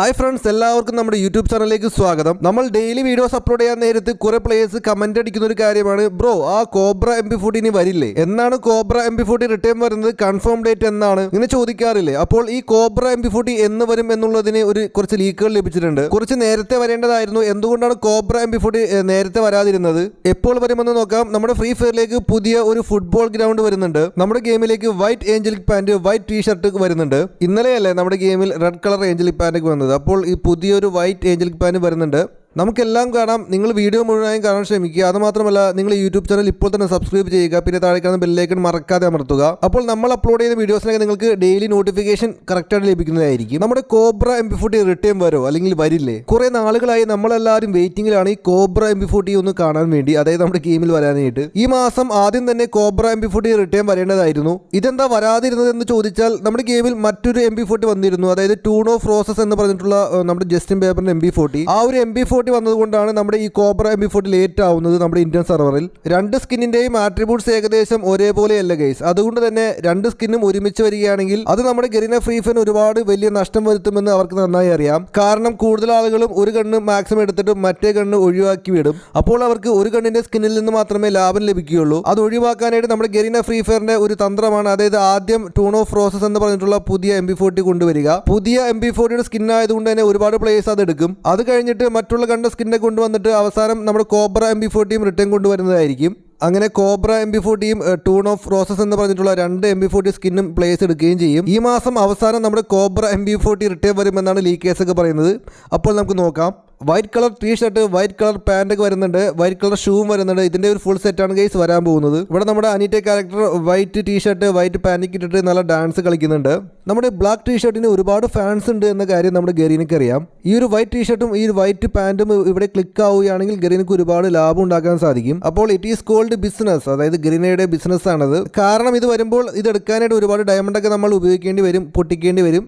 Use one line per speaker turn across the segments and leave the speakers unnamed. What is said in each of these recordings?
Hi friends, എല്ലാവർക്കും നമ്മുടെ YouTube ചാനലിലേക്ക് സ്വാഗതം. നമ്മൾ ഡെയിലി വീഡിയോസ് അപ്ലോഡ് ചെയ്യാൻ നേരത്ത് കുറെ പ്ലേയേഴ്സ് കമന്റ് അടിക്കുന്ന ഒരു കാര്യമാണ്, ബ്രോ ആ കോബ്ര MP40 ഇനി വരില്ലേ, എന്നാണ് കോബ്ര MP40 റിട്ടേൺ വരുന്നത്, കൺഫേം ഡേറ്റ് എന്നാണ് ഇങ്ങനെ ചോദിക്കാറില്ലേ. അപ്പോൾ ഈ കോബ്ര MP40 എന്ന് വരും എന്നുള്ളതിന് കുറച്ച് ലീക്കുകൾ ലഭിച്ചിട്ടുണ്ട്. കുറച്ച് നേരത്തെ വരേണ്ടതായിരുന്നു. എന്തുകൊണ്ടാണ് കോബ്ര MP40 നേരത്തെ വരാതിരുന്നത്, എപ്പോൾ വരുമെന്ന് നോക്കാം. നമ്മുടെ ഫ്രീ ഫയറിലേക്ക് പുതിയ ഒരു ഫുട്ബോൾ ഗ്രൗണ്ട് വരുന്നുണ്ട്. നമ്മുടെ ഗെയിമിലേക്ക് white angelic pant, white T shirt വരുന്നുണ്ട്. ഇന്നലെയല്ലേ നമ്മുടെ ഗെയിമിൽ റെഡ് കളർ ഏഞ്ചലിക് പാന്റ് വന്നത്. അപ്പോൾ ഈ പുതിയൊരു വൈറ്റ് ഏഞ്ചലിക് പാന്റ് വരുന്നുണ്ട്. നമുക്കെല്ലാം കാണാം. നിങ്ങൾ വീഡിയോ മുഴുവനായും കാണാൻ ശ്രമിക്കുക. അതുമാത്രമല്ല, നിങ്ങൾ യൂട്യൂബ് ചാനൽ ഇപ്പോൾ തന്നെ സബ്സ്ക്രൈബ് ചെയ്യുക. പിന്നെ താഴെ കാണുന്ന ബെല്ലൈക്കൺ മറക്കാതെ അമർത്തുക. അപ്പോൾ നമ്മൾ അപ്ലോഡ് ചെയ്യുന്ന വീഡിയോസിനൊക്കെ നിങ്ങൾക്ക് ഡെയിലി നോട്ടിഫിക്കേഷൻ കറക്റ്റായിട്ട് ലഭിക്കുന്നതായിരിക്കും. നമ്മുടെ കോബ്ര MP40 റിട്ടേൺ വരോ അല്ലെങ്കിൽ വരില്ലേ? കുറെ നാളുകളായി നമ്മളെല്ലാവരും വെയിറ്റിംഗിലാണ് ഈ കോബ്ര MP40 ഒന്ന് കാണാൻ വേണ്ടി, അതായത് നമ്മുടെ ഗെയിമിൽ വരാനായിട്ട്. ഈ മാസം ആദ്യം തന്നെ കോബ്ര MP40 റിട്ടേൺ വരേണ്ടതായിരുന്നു. ഇതെന്താ വരാതിരുന്നത് എന്ന് ചോദിച്ചാൽ, നമ്മുടെ ഗെയിമിൽ മറ്റൊരു MP40 വന്നിരുന്നു. അതായത് ടൂൺ ഓഫ് റോസസ് എന്ന് പറഞ്ഞിട്ടുള്ള നമ്മുടെ ജസ്റ്റിൻ ബീബറിന്റെ MP40. ആ ഒരു MP40 വന്നതുകൊണ്ടാണ് നമ്മുടെ ഈ കോബ്ര MP40 ലേറ്റ് ആവുന്നത് നമ്മുടെ ഇന്ത്യൻ സെർവറിൽ. രണ്ട് സ്കിന്നിന്റെയും ആട്രിബ്യൂട്ട്സ് ഏകദേശം ഒരേപോലെയല്ല ഗൈസ്. അതുകൊണ്ട് തന്നെ രണ്ട് സ്കിന്നും ഒരുമിച്ച് വരികയാണെങ്കിൽ അത് നമ്മുടെ ഗരീന ഫ്രീ ഫയറിന് ഒരുപാട് വലിയ നഷ്ടം വരുത്തുമെന്ന് അവർക്ക് നന്നായി അറിയാം. കാരണം കൂടുതൽ ആളുകളും ഒരു ഗണ്ണ് മാക്സിമം എടുത്തിട്ട് മറ്റേ ഗണ്ണ് ഒഴിവാക്കി വിടും. അപ്പോൾ അവർക്ക് ഒരു ഗണ്ണിന്റെ സ്കിന്നിൽ നിന്ന് മാത്രമേ ലാഭം ലഭിക്കുകയുള്ളൂ. അത് ഒഴിവാക്കാനായിട്ട് നമ്മുടെ ഗരീന ഫ്രീ ഫയറിന്റെ ഒരു തന്ത്രമാണ്, അതായത് ആദ്യം ടൂൺ ഓഫ് റോസസ് എന്ന് പറഞ്ഞിട്ടുള്ള പുതിയ MP40 കൊണ്ടുവരിക. പുതിയ MP40യുടെ സ്കിൻ ആയതുകൊണ്ട് തന്നെ ഒരുപാട് പ്ലേയേഴ്സ് അത് എടുക്കും. അത് കഴിഞ്ഞിട്ട് മറ്റുള്ള സ്കിന്നെ കൊണ്ടുവന്നിട്ട് അവസാനം നമ്മുടെ കോബ്ര MP40 റിട്ടേൺ കൊണ്ടുവരുന്നതായിരിക്കും. അങ്ങനെ cobra MP40 tune of roses എന്ന് പറഞ്ഞിട്ടുള്ള രണ്ട് MP40 സ്കിന്നും പ്ലേസ് എടുക്കുകയും ചെയ്യും. ഈ മാസം അവസാനം നമ്മുടെ കോബ്ര MP40 റിട്ടേൺ വരുമെന്നാണ് ലീക്കേഴ്സ് ഒക്കെ പറയുന്നത്. അപ്പോൾ നമുക്ക് നോക്കാം. White colour t shirt, white colour pant ഒക്കെ വരുന്നുണ്ട്, വൈറ്റ് കളർ ഷൂവും വരുന്നുണ്ട്. ഇതിന്റെ ഒരു ഫുൾ സെറ്റാണ് ഗൈസ് വരാൻ പോകുന്നത്. ഇവിടെ നമ്മുടെ Anita character white t shirt, white pant ഇട്ടിട്ട് നല്ല ഡാൻസ് കളിക്കുന്നുണ്ട്. നമ്മുടെ ബ്ലാക്ക് ടീഷർട്ടിന് ഒരുപാട് ഫാൻസ് ഉണ്ട് എന്ന കാര്യം നമ്മുടെ ഗരീനയ്ക്ക് അറിയാം. ഈ ഒരു വൈറ്റ് ടീഷർട്ടും ഈ ഒരു വൈറ്റ് പാന്റും ഇവിടെ ക്ലിക്ക് ആവുകയാണെങ്കിൽ ഗരീനയ്ക്ക് ഒരുപാട് ലാഭം ഉണ്ടാക്കാൻ സാധിക്കും. അപ്പോൾ ഇറ്റ് ഈസ് കോൾഡ് ബിസിനസ്, അതായത് ഗരീനയുടെ ബിസിനസ് ആണത്. കാരണം ഇത് വരുമ്പോൾ ഇത് എടുക്കാനായിട്ട് ഒരുപാട് ഡയമണ്ട് ഒക്കെ നമ്മൾ ഉപയോഗിക്കേണ്ടി വരും, പൊട്ടിക്കേണ്ടി വരും.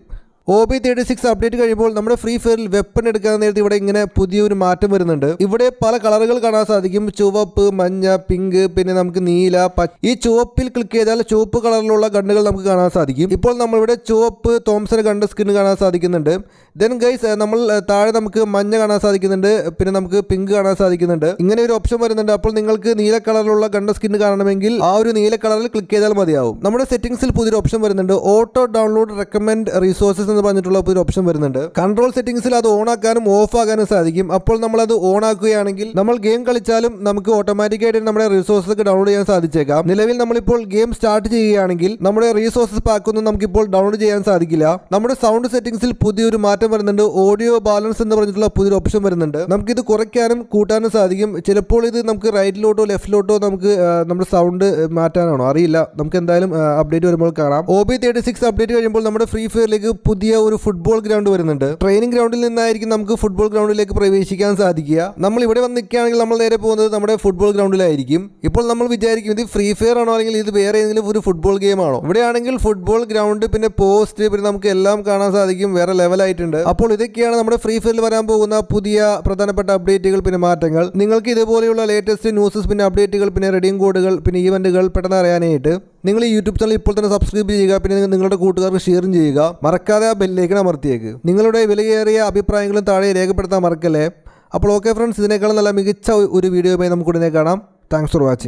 OB36 അപ്ഡേറ്റ് കഴിയുമ്പോൾ നമ്മുടെ ഫ്രീ ഫയറിൽ വെപ്പൺ എടുക്കാൻ നേരത്തെ ഇവിടെ ഇങ്ങനെ പുതിയൊരു മാറ്റം വരുന്നുണ്ട്. ഇവിടെ പല കളറുകൾ കാണാൻ സാധിക്കും. ചുവപ്പ്, മഞ്ഞ, പിങ്ക്, പിന്നെ നമുക്ക് നീല, പച്ച. ഈ ചുവപ്പിൽ ക്ലിക്ക് ചെയ്താൽ ചുവപ്പ് കളറിലുള്ള ഗണ്ണുകൾ നമുക്ക് കാണാൻ സാധിക്കും. ഇപ്പോൾ നമ്മളിവിടെ ചുവപ്പ് തോംസൺ ഗണ്ണ് സ്കിൻ കാണാൻ സാധിക്കുന്നുണ്ട്. ദെൻ ഗൈസ് നമ്മൾ താഴെ നമുക്ക് മഞ്ഞ കാണാൻ സാധിക്കുന്നുണ്ട്, പിന്നെ നമുക്ക് പിങ്ക് കാണാൻ സാധിക്കുന്നുണ്ട്. ഇങ്ങനെ ഒരു ഓപ്ഷൻ വരുന്നുണ്ട്. അപ്പോൾ നിങ്ങൾക്ക് നീല കളറിലുള്ള ഗണ്ണ് സ്കിൻ കാണണമെങ്കിൽ ആ ഒരു നീല കളറിൽ ക്ലിക്ക് ചെയ്താൽ മതിയാവും. നമ്മുടെ സെറ്റിംഗ്സിൽ പുതിയൊരു ഓപ്ഷൻ വരുന്നുണ്ട്, ഓട്ടോ ഡൗൺലോഡ് റെക്കമെൻഡ് റിസോഴ്സസ് എന്ന് പറഞ്ഞിട്ടുള്ള ഒരു ഓപ്ഷൻ വരുന്നുണ്ട്. കൺട്രോൾ സെറ്റിംഗ്സിൽ അത് ഓൺ ആക്കാനും ഓഫ് ആക്കാനും സാധിക്കും. അപ്പോൾ നമ്മൾ അത് ഓൺ ആക്കുകയാണെങ്കിൽ നമ്മൾ ഗെയിം കളിച്ചാലും നമുക്ക് ഓട്ടോമാറ്റിക്കായിട്ട് നമ്മുടെ റിസോഴ്സസ് ഒക്കെ ഡൗൺലോഡ് ചെയ്യാൻ സാധിച്ചേക്കാം. നിലവിൽ നമ്മളിപ്പോൾ ഗെയിം സ്റ്റാർട്ട് ചെയ്യുകയാണെങ്കിൽ നമ്മുടെ റിസോഴ്സസ് പാക്ക് ഒന്നും നമുക്കിപ്പോൾ ഡൗൺലോഡ് ചെയ്യാൻ സാധിക്കില്ല. നമ്മുടെ സൗണ്ട് സെറ്റിംഗ്സിൽ പുതിയൊരു മാറ്റം വരുന്നുണ്ട്, ഓഡിയോ ബാലൻസ് എന്ന് പറഞ്ഞിട്ടുള്ള പുതിയൊരു ഓപ്ഷൻ വരുന്നുണ്ട്. നമുക്കിത് കുറയ്ക്കാനും കൂട്ടാനും സാധിക്കും. ചിലപ്പോൾ ഇത് നമുക്ക് റൈറ്റിലോട്ടോ ലെഫ്റ്റിലോട്ടോ നമുക്ക് നമ്മുടെ സൗണ്ട് മാറ്റാനാണോ അറിയില്ല. നമുക്ക് എന്തായാലും അപ്ഡേറ്റ് വരുമ്പോൾ കാണാം. OB36 അപ്ഡേറ്റ് കഴിയുമ്പോൾ നമ്മുടെ ഫ്രീ ഫയറിലേക്ക് പുതിയ ഒരു ഫുട്ബോൾ ഗ്രൗണ്ട് വരുന്നുണ്ട്. ട്രെയിനിങ് ഗ്രൗണ്ടിൽ നിന്നായിരിക്കും നമുക്ക് ഫുട്ബോൾ ഗ്രൗണ്ടിലേക്ക് പ്രവേശിക്കാൻ സാധിക്കുക. നമ്മൾ ഇവിടെ വന്ന് നിൽക്കുകയാണെങ്കിൽ നമ്മൾ നേരെ പോകുന്നത് നമ്മുടെ ഫുട്ബോൾ ഗ്രൗണ്ടിലായിരിക്കും. ഇപ്പോൾ നമ്മൾ വിചാരിക്കും ഇത് ഫ്രീ ഫയർ ആണോ അല്ലെങ്കിൽ ഇത് വേറെ ഏതെങ്കിലും ഒരു ഫുട്ബോൾ ഗെയിം ആണോ. ഇവിടെയാണെങ്കിൽ ഫുട്ബോൾ ഗ്രൗണ്ട്, പിന്നെ പോസ്റ്റ്, പിന്നെ നമുക്ക് എല്ലാം കാണാൻ സാധിക്കും. വേറെ ലെവലായിട്ടുണ്ട്. അപ്പോൾ ഇതൊക്കെയാണ് നമ്മുടെ ഫ്രീ ഫയറിൽ വരാൻ പോകുന്ന പുതിയ പ്രധാനപ്പെട്ട അപ്ഡേറ്റുകൾ, പിന്നെ മാറ്റങ്ങൾ. നിങ്ങൾക്ക് ഇതുപോലെയുള്ള ലേറ്റസ്റ്റ് ന്യൂസസ്, പിന്നെ അപ്ഡേറ്റുകൾ, പിന്നെ റെഡീം കോഡുകൾ, പിന്നെ ഈവന്റുകൾ പെട്ടെന്ന് അറിയാനായിട്ട് നിങ്ങൾ ഈ യൂട്യൂബ് ചാനൽ ഇപ്പോൾ തന്നെ സബ്സ്ക്രൈബ് ചെയ്യുക. പിന്നെ നിങ്ങളുടെ കൂട്ടുകാർക്ക് ഷെയറും ചെയ്യുക. മറക്കാതെ ആ ബെല്ലേക്കൺ അമർത്തിയേക്ക്. നിങ്ങളുടെ വിലയേറിയ അഭിപ്രായങ്ങളും താഴെ രേഖപ്പെടുത്താൻ മറക്കല്ലേ. അപ്പോൾ ഓക്കെ ഫ്രണ്ട്സ്, ഇതിനേക്കാളും നല്ല മികച്ച ഒരു വീഡിയോയുമായി നമുക്ക് ഉടനെ കാണാം. Thanks for watching.